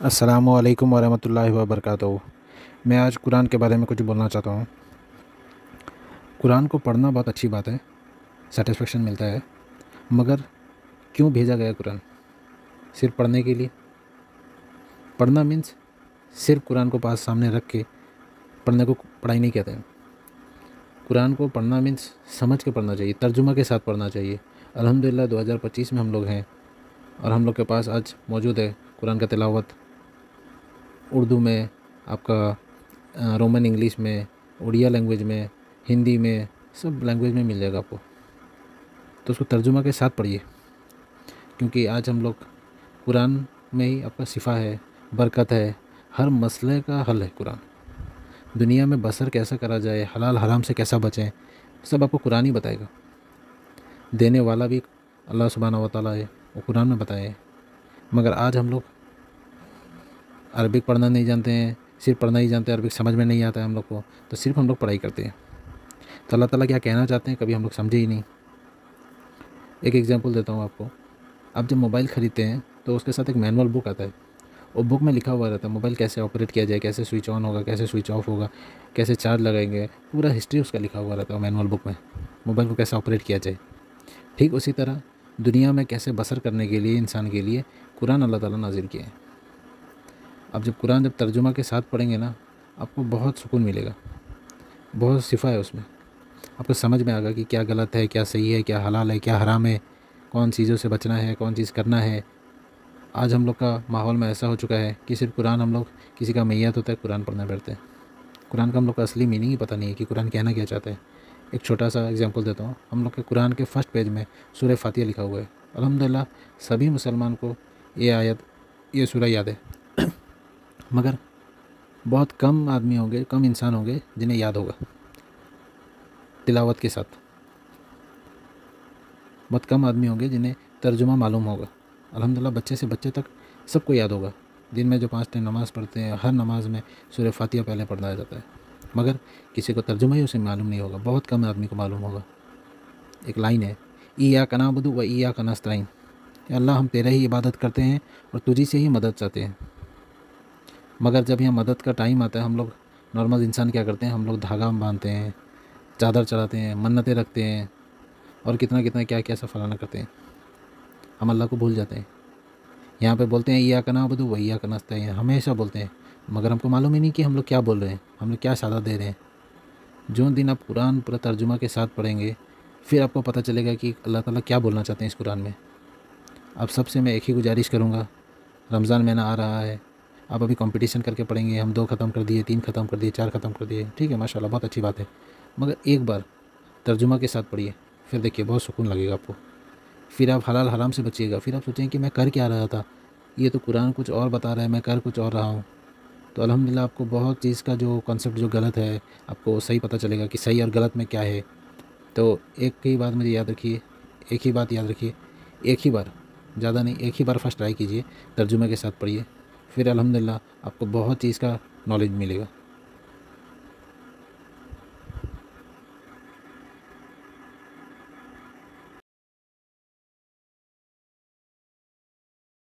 अस्सलामुअलैकुम वरहमतुल्लाहि वबरकातुहू। मैं आज कुरान के बारे में कुछ बोलना चाहता हूँ। कुरान को पढ़ना बहुत अच्छी बात है, सेटिस्फेक्शन मिलता है, मगर क्यों भेजा गया कुरान? सिर्फ पढ़ने के लिए? पढ़ना मीन्स सिर्फ कुरान को पास सामने रख के पढ़ने को पढ़ाई नहीं कहते हैं। कुरान को पढ़ना मीन्स समझ के पढ़ना चाहिए, तर्जुमा के साथ पढ़ना चाहिए। अल्हम्दुलिल्लाह 2025 में हम लोग हैं और हम लोग के पास आज मौजूद है कुरान का तिलावत उर्दू में, आपका रोमन इंग्लिश में, उड़िया लैंग्वेज में, हिंदी में, सब लैंग्वेज में मिल जाएगा आपको। तो उसको तर्जुमा के साथ पढ़िए, क्योंकि आज हम लोग कुरान में ही आपका शिफा है, बरकत है, हर मसले का हल है कुरान। दुनिया में बसर कैसा करा जाए, हलाल हराम से कैसा बचें, सब आपको कुरान ही बताएगा। देने वाला भी अल्लाह सुब्हानहू व तआला है, वो कुरान में बताए हैं। मगर आज हम लोग अरबिक पढ़ना नहीं जानते हैं, सिर्फ पढ़ना ही जानते हैं, अरबिक समझ में नहीं आता है हम लोग को, तो सिर्फ हम लोग पढ़ाई करते हैं। तो अल्लाह ताला क्या कहना चाहते हैं कभी हम लोग समझे ही नहीं। एक एग्जांपल देता हूँ आपको। आप जब मोबाइल ख़रीदते हैं तो उसके साथ एक मैनुअल बुक आता है। वो बुक में लिखा हुआ रहता है मोबाइल कैसे ऑपरेट किया जाए, कैसे स्विच ऑन होगा, कैसे स्विच ऑफ होगा, कैसे चार्ज लगाएंगे, पूरा हिस्ट्री उसका लिखा हुआ रहता है मैनुअल बुक में, मोबाइल को कैसे ऑपरेट किया जाए। ठीक उसी तरह दुनिया में कैसे बसर करने के लिए, इंसान के लिए कुरान अल्लाह ताला नाज़िल किए हैं। अब जब कुरान जब तर्जुमा के साथ पढ़ेंगे ना, आपको बहुत सुकून मिलेगा, बहुत शिफा है उसमें। आपको समझ में आएगा कि क्या गलत है, क्या सही है, क्या हलाल है, क्या हराम है, कौन चीज़ों से बचना है, कौन चीज़ करना है। आज हम लोग का माहौल में ऐसा हो चुका है कि सिर्फ कुरान, हम लोग किसी का मैयत होता है कुरान पढ़ने बैठते हैं। कुरान का हम लोग का असली मीनिंग ही पता नहीं है कि कुरान कहना क्या चाहता है। एक छोटा सा एग्जांपल देता हूँ। हम लोग के कुरान के फर्स्ट पेज में सूरह फातिहा लिखा हुआ है। अल्हम्दुलिल्लाह सभी मुसलमान को ये आयत, ये सूरह याद है, मगर बहुत कम आदमी होंगे, कम इंसान होंगे जिन्हें याद होगा तिलावत के साथ। बहुत कम आदमी होंगे जिन्हें तर्जुमा मालूम होगा। अल्हम्दुलिल्लाह बच्चे से बच्चे तक सबको याद होगा। दिन में जो 5 टाइम नमाज़ पढ़ते हैं, हर नमाज में सूरह फातिहा पहले पढ़ाया जाता है, मगर किसी को तर्जुमा ही उसे मालूम नहीं होगा, बहुत कम आदमी को मालूम होगा। एक लाइन है, इय्याका नअबुदु व इय्याका नस्तईन, अल्लाह हम तेरा ही इबादत करते हैं और तुझी से ही मदद चाहते हैं। मगर जब यहाँ मदद का टाइम आता है, हम लोग नॉर्मल इंसान क्या करते हैं, हम लोग धागा बांधते हैं, चादर चढ़ाते हैं, मन्नतें रखते हैं और कितना कितना क्या क्या सब फलाना करते हैं। हम अल्लाह को भूल जाते हैं। यहाँ पे बोलते हैं इय्याका नअबुदु व इय्याका नस्तईन, हमेशा बोलते हैं, मगर हमको मालूम ही नहीं कि हम लोग क्या बोल रहे हैं, हम लोग क्या शहादत दे रहे हैं। जो दिन आप कुरान पूरा तर्जुमा के साथ पढ़ेंगे, फिर आपको पता चलेगा कि अल्लाह ताला क्या बोलना चाहते हैं इस कुरान में। अब सबसे मैं एक ही गुजारिश करूँगा, रमज़ान महीना आ रहा है, आप अभी कंपटीशन करके पढ़ेंगे, हम 2 ख़त्म कर दिए, 3 ख़त्म कर दिए, 4 ख़त्म कर दिए, ठीक है माशाल्लाह, बहुत अच्छी बात है, मगर एक बार तर्जुमा के साथ पढ़िए, फिर देखिए बहुत सुकून लगेगा आपको। फिर आप हलाल हराम से बचिएगा। फिर आप सोचेंगे कि मैं कर क्या रहा था, ये तो कुरान कुछ और बता रहा है, मैं कर कुछ और रहा हूँ। तो अल्हम्दुलिल्लाह आपको बहुत चीज़ का जो कॉन्सेप्ट जो गलत है, आपको सही पता चलेगा कि सही और गलत में क्या है। तो एक ही बात मुझे याद रखिए, एक ही बात याद रखिए, एक ही बार, ज़्यादा नहीं, एक ही बार फर्स्ट ट्राई कीजिए, तर्जुमे के साथ पढ़िए, फिर अल्हम्दुलिल्लाह आपको बहुत चीज़ का नॉलेज मिलेगा।